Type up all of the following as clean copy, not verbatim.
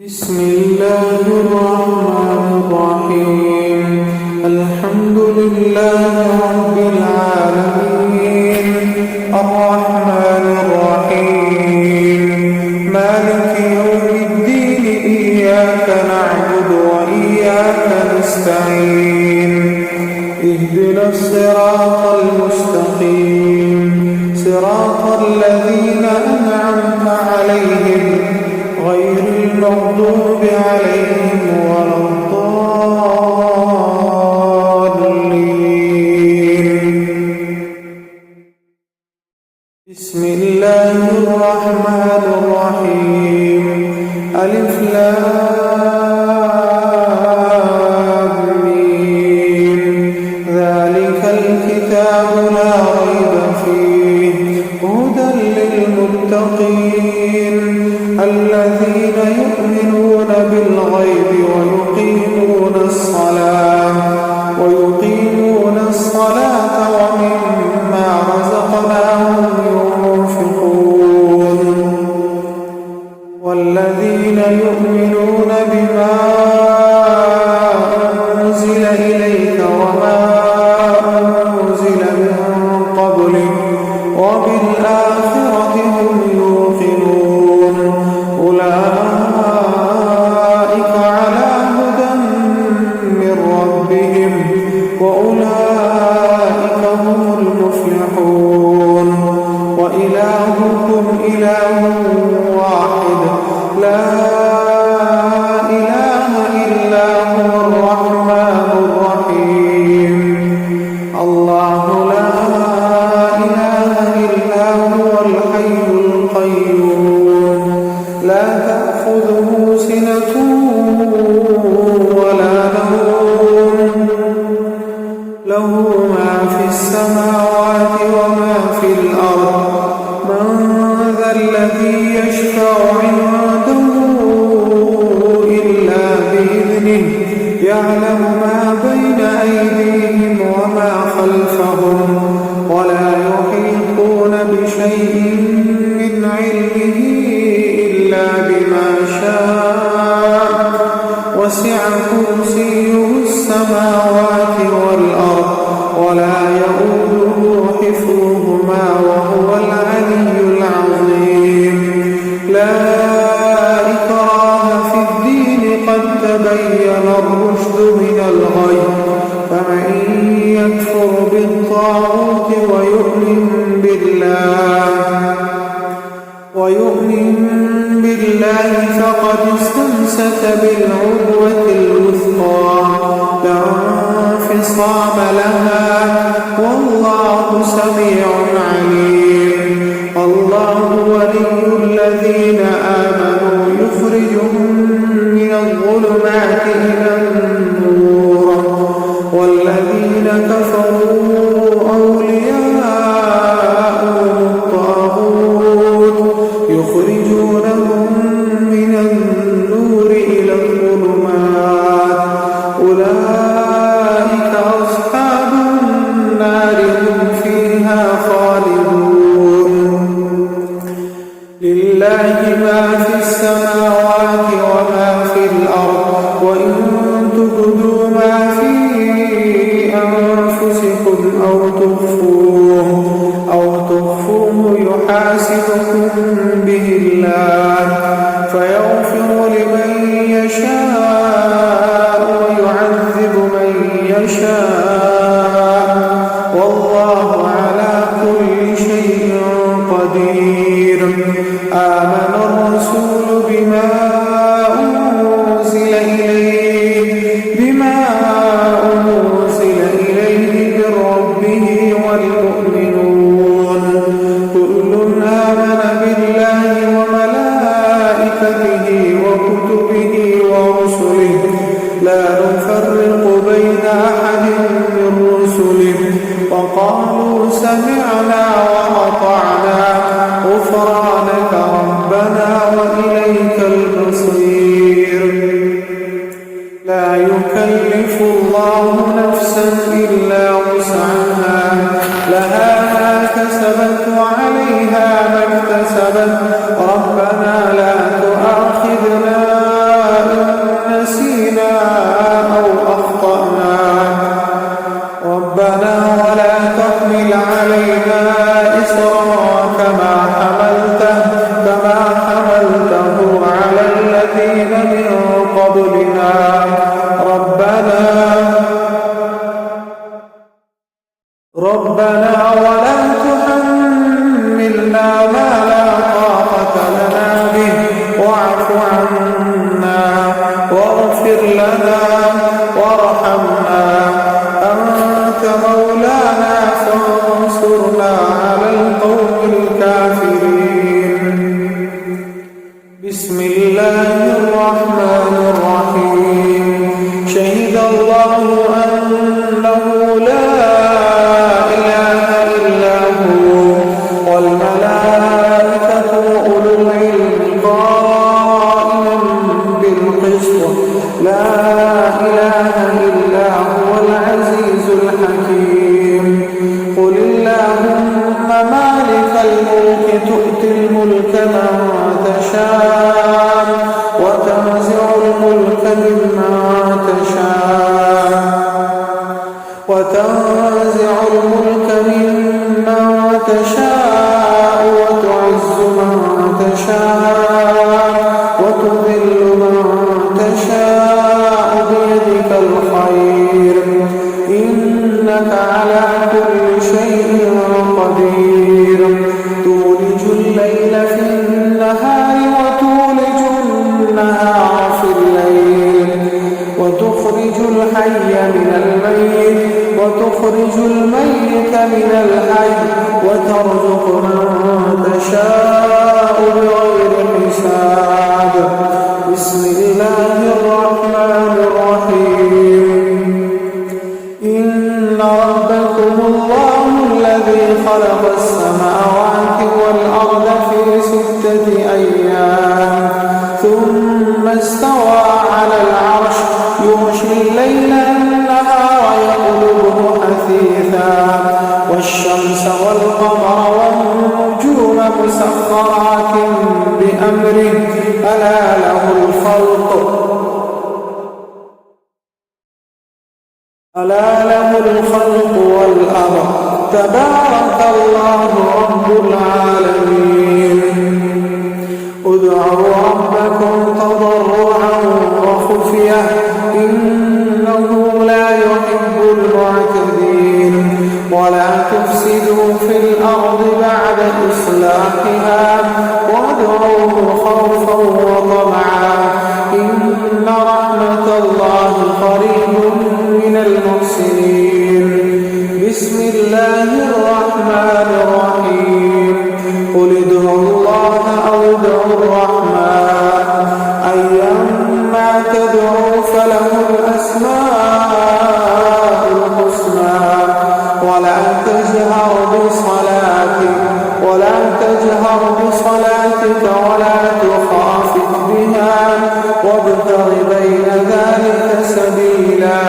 بسم الله الرحمن الرحيم. الحمد لله رب العالمين، الرحمن الرحيم، مالك يوم الدين. إياك نعبد وإياك نستعين. اهدنا الصراط المستقيم، صراط الذين أنعمت عليهم غير المغضوب عليهم ولا الضالين. بسم الله الرحمن الرحيم. ألف لام ميم. ذلك الكتاب لا ريب فيه هدى للمتقين الذين يؤمنون بالغيب ويقيمون الصلاة ومما رزقناهم ينفقون. والذين يؤمنون بما أنزل إليك وما أنزل من قبلك وبالآخرة هم يوقنون. أولئك على هدى من ربهم وأولئك هم المفلحون. وإلهكم إله واحد لا إله إلا هو الرحمن الرحيم. الله لا إله إلا هو الحي القيوم، لا تأخذه سنة ولا نوم، له ما في السماوات وما في الأرض. من ذا الذي يشفع عنده إلا بإذنه، يعلم ما بين أيديهم وما خلفهم، ولا يحيطون بشيء من علمه إلا بما شاء. وسع كرسيه السماوات والأرض ولا يؤوده حفظهما وهو العلي العظيم. لا إكراه في الدين، قد تبين الرشد من الغي. فمن يكفر بالطاغوت ويؤمن بالله فقد استمسك بالعروة الوثقى، لا انفصام لها، والله سميع عليم. الله ولي الذين آمنوا يخرجهم من الظلمات إلى النور، والذين كفروا أولياءهم الطاغوت يخرجونهم من النور إلى الظلمات. أولئك أصحاب النار هم فيها خالدون. لله ما في السماوات وما في الأرض، وإن تبدوا ما في أنفسكم أو تخفوه يحاسبكم به الله، فيغفر لمن يشاء ويعذب من يشاء، والله على كل شيء قدير. آمن الرسول بما أنزل إليه من ربه والمؤمنون كل آمن بالله وملائكته وكتبه ورسله، لا نفرق بين أحد من رسله، وقالوا سمعنا وأطعنا غفرانك ربنا وإليك المصير. لا يكلف الله نفسا إلا وسعها، لها ما كسبت وعليها ما اكتسبت. ربنا لا تؤاخذنا وارحمنا، أنت مولانا فانصرنا على القوم الكافرين. بسم الله الرحمن الرحيم. شهد الله أنه لا إله إلا هو والملائكة وأولو العلم قائما بالقسط، لا إله إلا هو العزيز الحكيم. قل اللهم مالك الملك تؤتي الملك من تشاء وتنزع الملك ممن تشاء وتعز من تشاء وتذل من تشاء بيدك الخير، إنك على كل شيء قدير. تولج الليل في النهار وتولج النهار في الليل، وتخرج الحي من الميت وتخرج الميت من الحي، وترزق من تشاء بغير حساب. بسم الله الرحمن الرحيم. إن ربكم الله الذي خلق السماوات والأرض في 6 أيام ثم استوى على العرش يغشي الليل النهار يطلبه حثيثا، والشمس والقمر والنجوم مسخرات بأمره، ألا له الخلق والأمر، تبارك الله رب العالمين. ادعوا ربكم تضرعا وخفية إنه لا يحب المعتدين. ولا تفسدوا في الأرض بعد إصلاحها وادعوه خوفا وطمعا إن رحمة الله قريب من المحسنين. بسم الله الرحمن الرحيم. قل ادعوا الله أو ادعوا الرحمن أيما تدعوا فله الأسماء الحسنى. ولا تجهر بصلاتك ولا تخافت بها وابتغ بين ذلك سبيلا.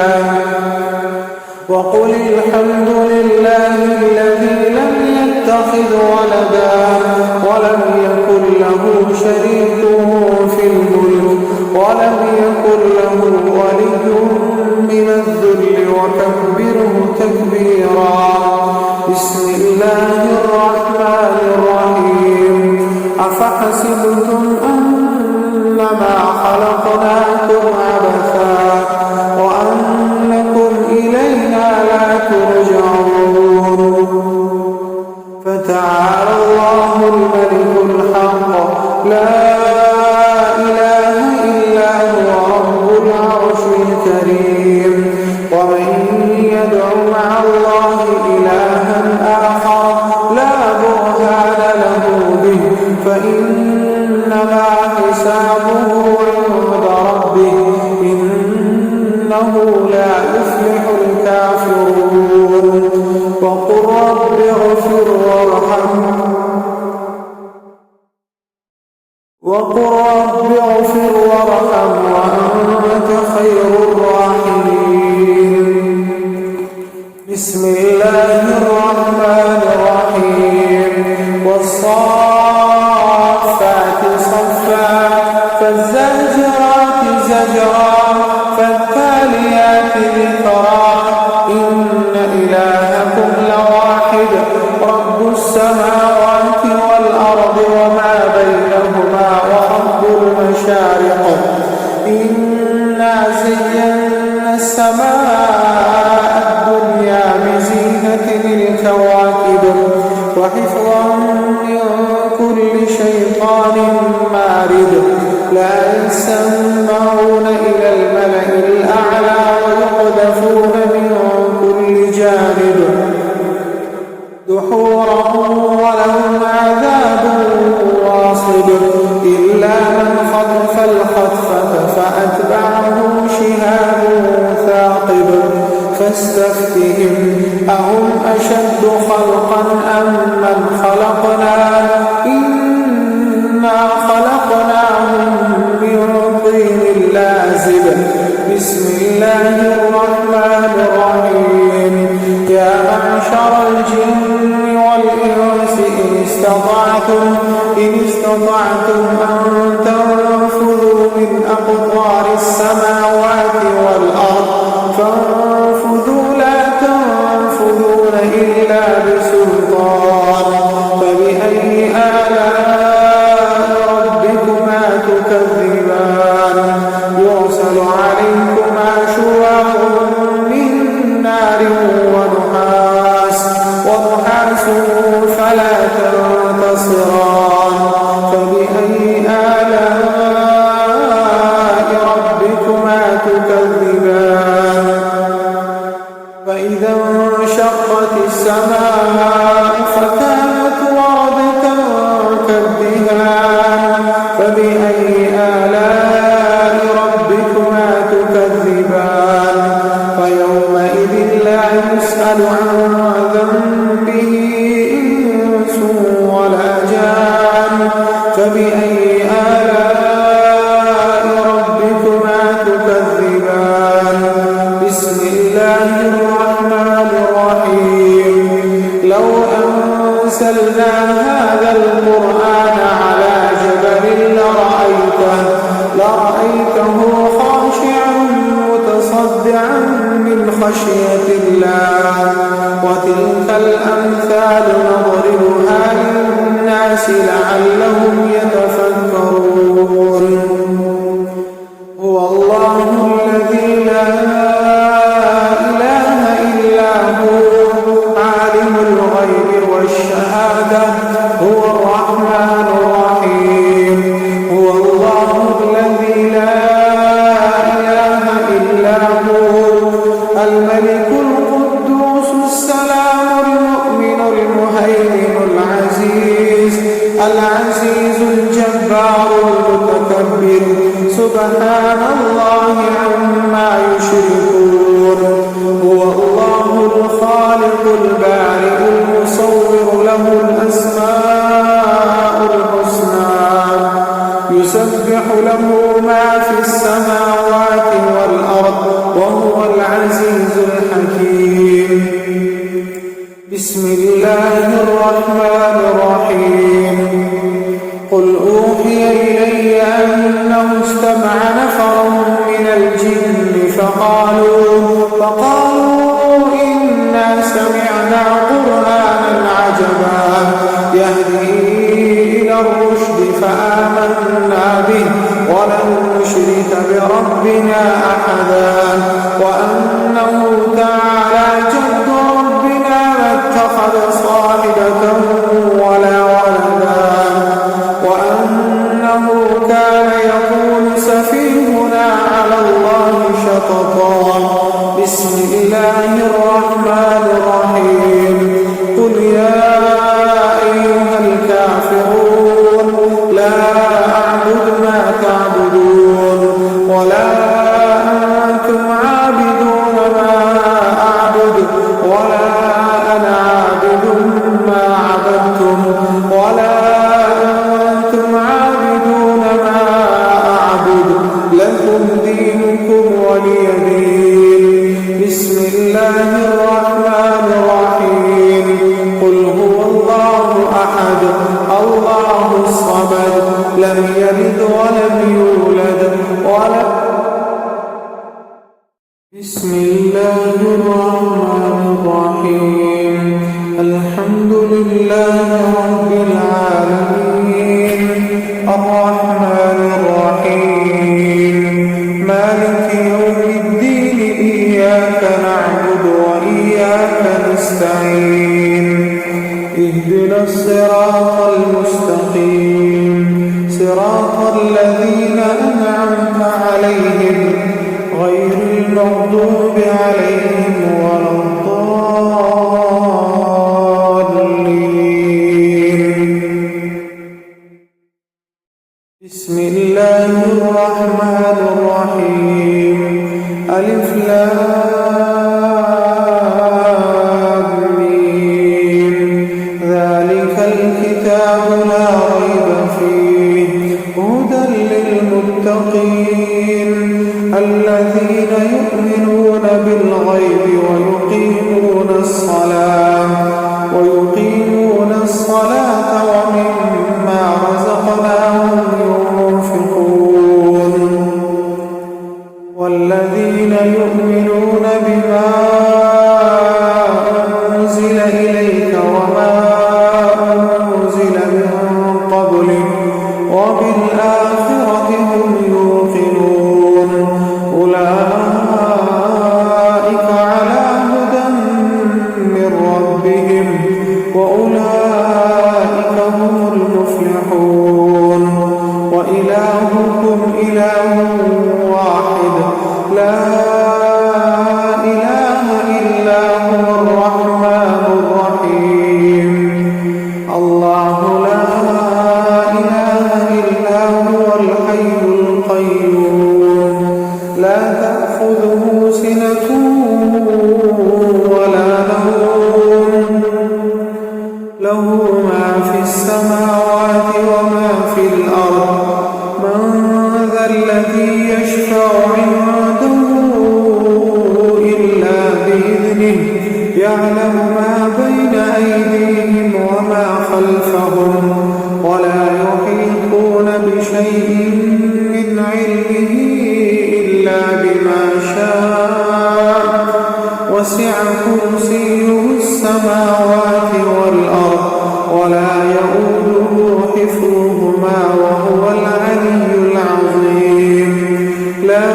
وقل الحمد لله الذي لم يتخذ ولدا ولم يكن له شريك في الملك ولم يكن له ولي من الذل وكبره تكبيرا. بسم الله الرحمن الرحيم. أفحسبتم أنما خلقناكم عبثا وأنكم إلينا لا ترجعون. فتعالى الله الملك الحق لا إله إلا هو رب العرش الكريم. ومن يدع مع الله إلها آخر لا برهان له به فإنما حسابه عند ربه إنه لا يفلح الكافرون. وقل رب اغفر وارحم وأنت خير الراحمين. بسم الله الرحمن الرحيم. والصافات صفا فالزاجرات زجرا فالتاليات ذكرا إن إلهكم لواحد رب السماوات والأرض وما بينهما ورب المشارق. إنا زينا السماء الدنيا بزينة الكواكب وحفظا من كل شيطان مارد. لا يسمعون إلى الملأ الأعلى فأتبعه شهاب ثاقب فاستفتهم أهم أشد خلقا أم من خلقنا إنا خلقناهم من طين لازب بسم الله الرحمن الرحيم يا معشر الجن والإنس إن استطعتم أن تنفذوا من أقطار السماوات والأرض فانفذوا لا تنفذون إلا بسلطان فبأي آلاء ربكما تكذبان يرسل عليكما شواظ من نار ونحاس فلا تنتصران فبأي آلاء ربكما تكذبان فإذا انشقت السماء فكانت وردة كالدهان فبأي آلاء ربكما تكذبان فيومئذ لا يسأل عن ذنبه إنس ولا جان فبأي آلاء ربكما تكذبان بسم الله الرحمن الرحيم لو أنزلنا هذا القرآن على جبل لرأيته خاشعا متصدعا من خشية الله وتلك الأمثال نضربها للناس لعلهم يتفكرون هو الله الذي لا إله إلا هو عالم الغيب والشهادة هو الرحمن الرحيم هو الله الذي لا إله إلا هو الملك القدوس السلام المؤمن المهيمن العزيز الجبار المتكبر سبحان الله عما يشركون هو الله الخالق البارئ المصور له الأسماء الحسنى يسبح له ما في السماوات والأرض وهو العزيز الحكيم بسم الله الرحمن الرحيم قل أوحي إلي أنه استمع نفر من الجن فقالوا إنا سمعنا قرآنا عجبا يهدي إلى الرشد فآمنا به ولن نشرك بربنا أحدا وأنه تعالى جد ربنا ما اتخذ صاحبة ولا ولدا وأنه كان يقول سفيهنا على الله شططا بسم الله الرحمن الرحيم قل يا أيها الكافرون لا أعبد ما تعبدون ولا أنتم عابدون ما أعبد ولا أنا عابد ما عبدتم ولا أنتم عابدون ما أعبد لكم دينكم ولي دين بسم الله الرحمن الرحيم قل هو الله أحد الله الصمد لم يلد ولم يولد بسم الله الرحمن الرحيم الحمد لله رب العالمين الرحمن الرحيم مالك يوم الدين إياك نعبد وإياك نستعين اهدنا الصراط المستقيم صراط الذين أنعمت عليهم غير المغضوب عليهم ولا الضالين بسم الله الرحمن الرحيم ألف لام ميم ذلك الكتاب لا ريب فيه هدى للمتقين الذين يؤمنون بالغيب ويقيمون الصلاة ومما رزقناهم ينفقون والذين يؤمنون بما أنزل إليك وما أنزل من قبلك وبالآخرة هم يوقنون أولئك على هدى من ربهم وأولئك هم المفلحون وإلهكم إله واحد لا إله إلا هو الرحمن الرحيم الله لا إله إلا هو الحي القيوم لا تأخذه سنة ولا نوم له ما في السماوات وما في الأرض من ذا الذي يشفع عنده إلا بإذنه يعلم ما بين أيديهم وما خلفهم ولا يحيطون بشيء من علمه إلا بما شاء وسع كرسيه السماوات والأرض ولا يؤوده حفظهما وهو العلي العظيم لا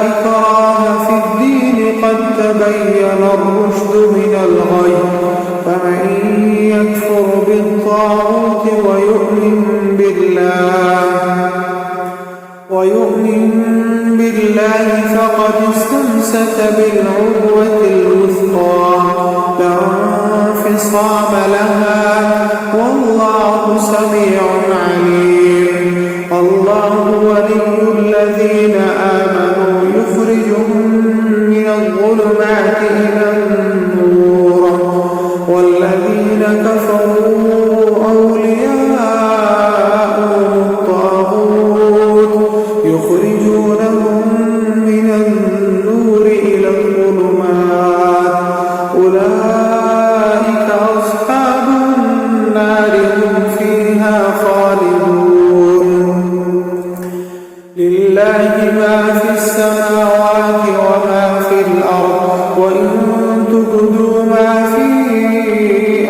إكراه في الدين قد تبين الرشد من الغي فمن يكفر بالطاغوت ويؤمن بالله فقد استمسك بالعروة الوثقى لا انفصام لها والله سميع عليم الله ولي الذين آمنوا يخرجهم من الظلمات إلى النور والذين كفروا أولياءهم الطاغوت يخرجونهم من النور إلى الظلمات أولئك أصحاب النار هم فيها خالدون لله ما في السماوات وما في الأرض وإن تبدوا ما في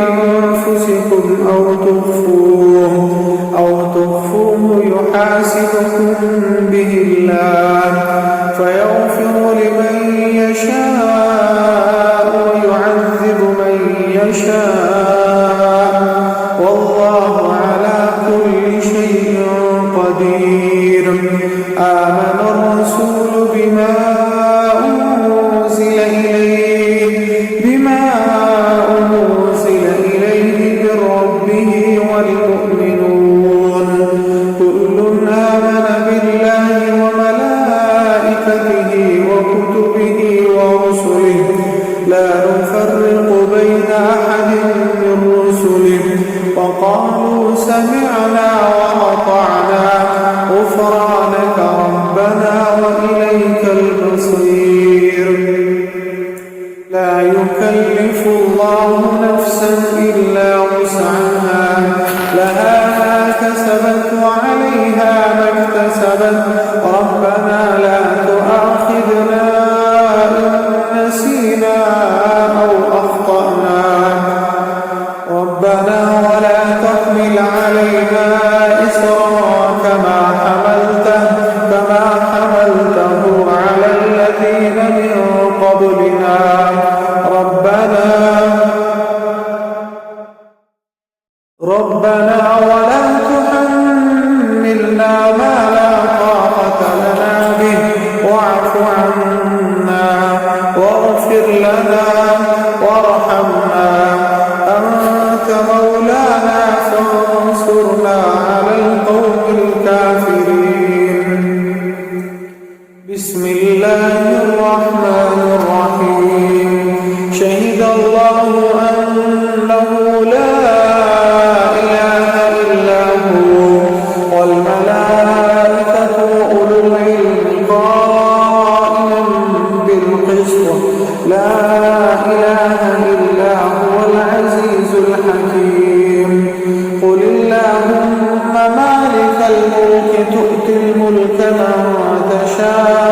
أنفسكم أو تخفوه يحاسبكم به الله فيغفر لمن يشاء ويعذب من يشاء والله على كل شيء قدير آمن الرسول بما أنزل إليه من ربه والمؤمنون كل آمن بالله وملائكته وكتبه ورسله لا نفرق بين أحد من رسله وقالوا سمعنا وأطعنا غفرانك ربنا وإليك المصير لا يكلف الله نفسا إلا وسعها لها ما كسبت وعليها ما اكتسبت ربنا لا تؤاخذنا بسم الله الرحمن الرحيم شهد الله أنه لا إله إلا هو والملائكة وأولو العلم قائما بالقسط لا إله إلا هو العزيز الحكيم قل اللهم مالك الملك تؤتي الملك من تشاء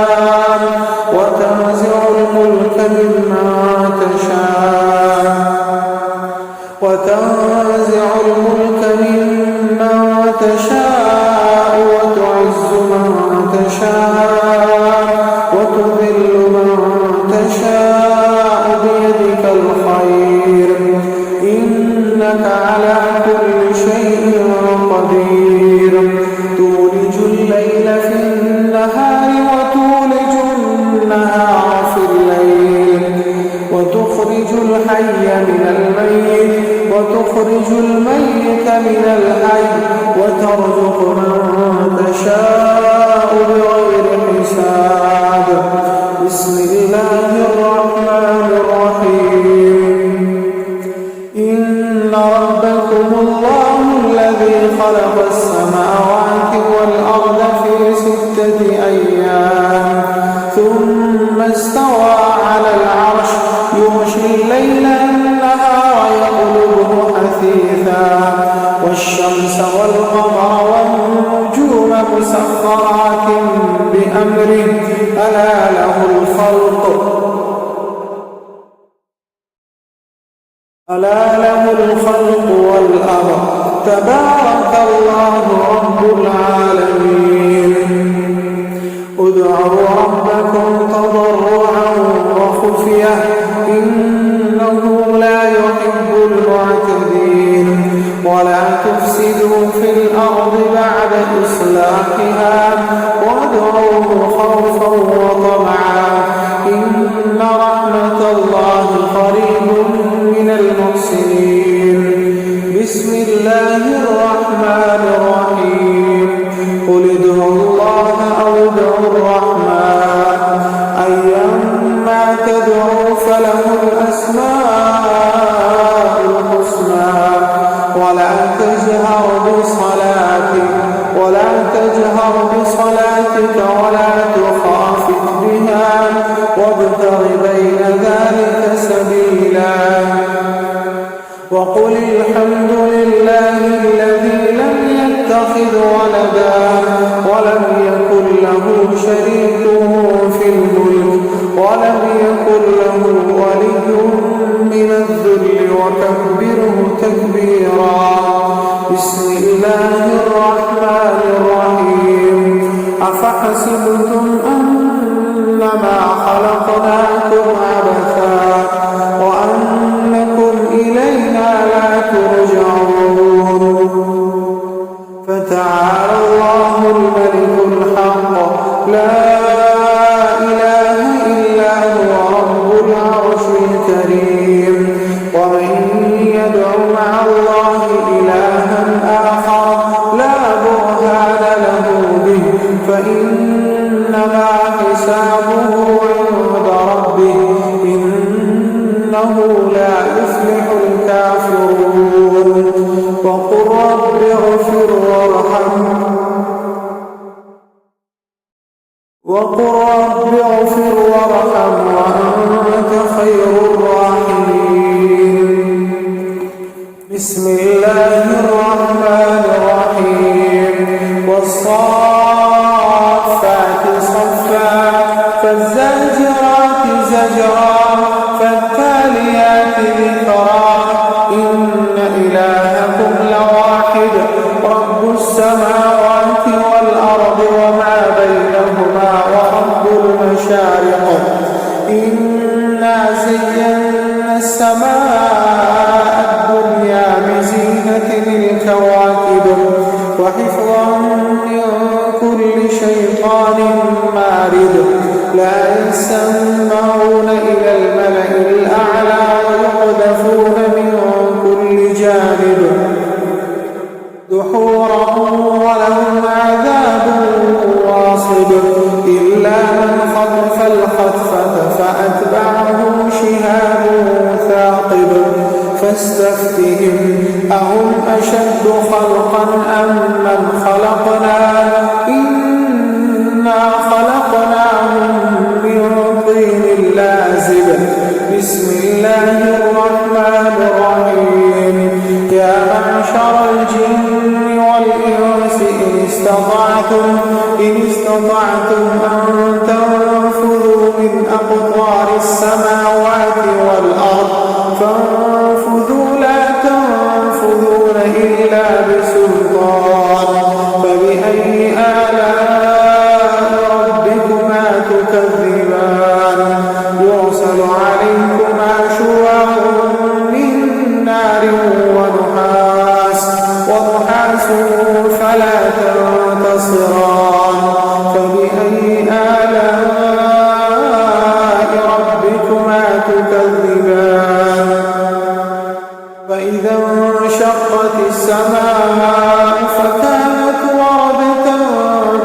وتنزع الملك ممن تشاء وتعز من تشاء وتذل من تشاء بيدك الخير إنك على كل شيء قدير تولج الليل في النهار وتولج النهار في الليل وتخرج الحي من الميت وتخرج الميت من الحي وترزق من تشاء بغير حساب بسم الله الرحمن الرحيم إن ربكم الله الذي خلق السماوات والأرض في 6 أيام ثم استوى على العرش يغشي الليل النهار يطلبه حثيثا والشمس والقمر والنجوم مسخرات بأمره ألا له الخلق والأمر تبارك الله رب العالمين ادعوا ربكم تضرعا وخفية إنه لا يحب المعتدين ولا تفسدوا في الأرض بعد إصلاحها وادعوه خوفا وطمعا إن رحمة الله قريب من المحسنين بسم الله الرحمن الرحيم قل ادعوا الله أو ادعوا الرحمن أيما تدعوا فله الأسماء الحسنى ولا تجهر بصلاتك ولا تخافت بها وابتغ بين ذلك سبيلا وقل الحمد لله الذي لم يتخذ ولدا ولم يكن له شريك في الملك ولم يكن له ولي من الذل وكبره تكبيرا بسم الله الرحمن الرحيم أفحسبتم أنما خلقناكم عبثا وأنكم إلينا لا ترجعون فتعالى الله الملك الحق لا إله إلا هو رب العرش الكريم ومن يدع مع الله إلها آخر لا برهان له به فإنما حسابه عند ربه إنه لا يفلح الكافرون وقل رب اغفر وارحم وأنت خير الراحمين بسم الله الرحمن الرحيم والصافات صفا فالزاجرات زجرا فالتاليات ذكرا إن إلهكم لواحد رب السماوات والأرض وما بينهما ورب المشارق إنا زينا السماء الدنيا بزينة الكواكب وحفظا من كل شيطان مارد لا يسمعون إلى الملأ الأعلى ويقذفون من كل جانب دحورا ولهم عذاب واصب إلا من الخطف الخطفة فأتبعه شهاب ثاقب فاستفتهم أهم أشد خلقا أم من خلقنا إنا خلقناهم من طين لازب. بسم الله الرحمن الرحيم. يا معشر الجن والإنس إن استطعتم أن تنفذوا من أقطار السماوات والأرض فانفذوا لا تنفذون إلا بسلطان. فبأي آلاء ربكما تكذبان؟ يرسل عليكما شواظ من نار ونحاس فلا تنتصران. فبأي آلاء ربكما تكذبان؟ فإذا انشقت السماء فكانت وردة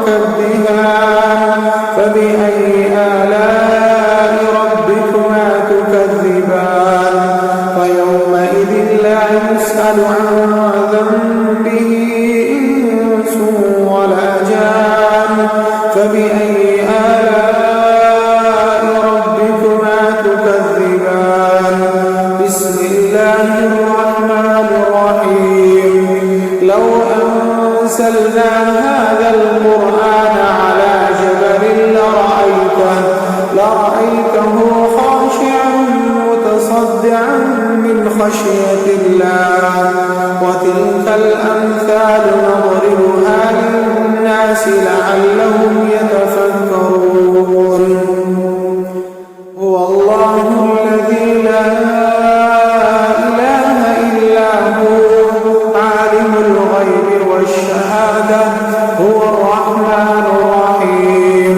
كالدهان. فبأي آلاء ربكما تكذبان؟ فيومئذ لا يسأل عن ذنبه إنس ولا جان. فبأي آلاء ربكما تكذبان؟ بسم الله الرحمن الرحيم. لو أنزلنا هذا القرآن على جبل لرأيته خاشعا متصدعا من خشية الله. وتلك الأمثال نضربها للناس لعلهم يتفكرون. هو الله الذي لا إله إلا هو عالم الغيب والشهادة هو الرحمن الرحيم.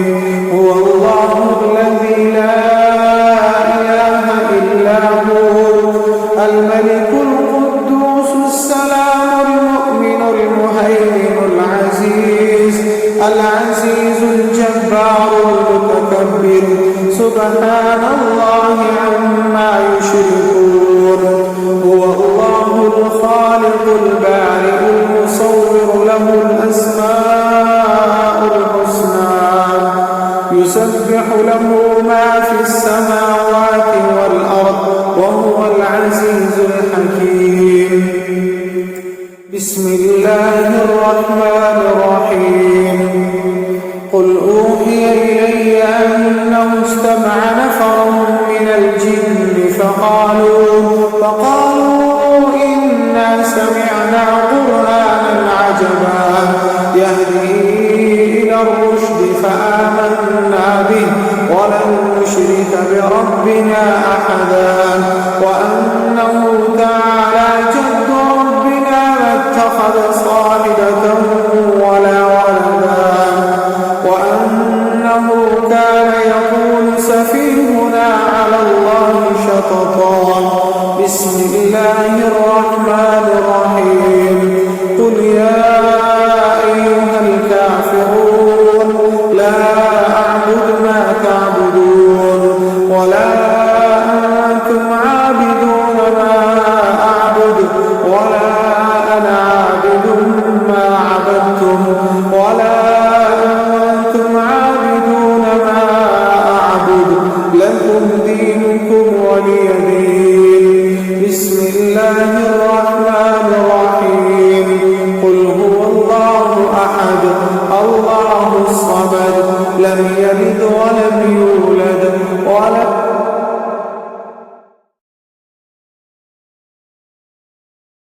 هو الله الذي لا إله إلا هو الملك القدوس السلام المؤمن المهيمن العزيز الجبار المتكبر سبحان الله عما يشركون. هو الله الخالق البارئ المصور له الأسماء الحسنى يسبح له ما في السماوات والأرض وهو العزيز الحكيم. بسم الله الرحمن الرحيم. قل أوحي إلي أنه استمع نفر من الجن فقالوا إنا سمعنا قرآنا عجبا يهدي إلى الرشد فآمنا به ولن نشرك بربنا أحدا وأنه تعالى جد ربنا ما اتخذ صاحبة ولا ولدا وأنه كان يقول سفيهنا على الله شططا. بسم الله الرحمن الرحيم. قل يا أيها الكافرون لا أعبد ما تعبدون ولا أنتم عابدون ما أعبد ولا أنا عابد ما عبدتم ولا أنتم عابدون ما أعبد لكم دينكم ولي دين. بسم الله الرحمن الرحيم. قل هو الله أحد الله الصمد لم يلد ولم يولد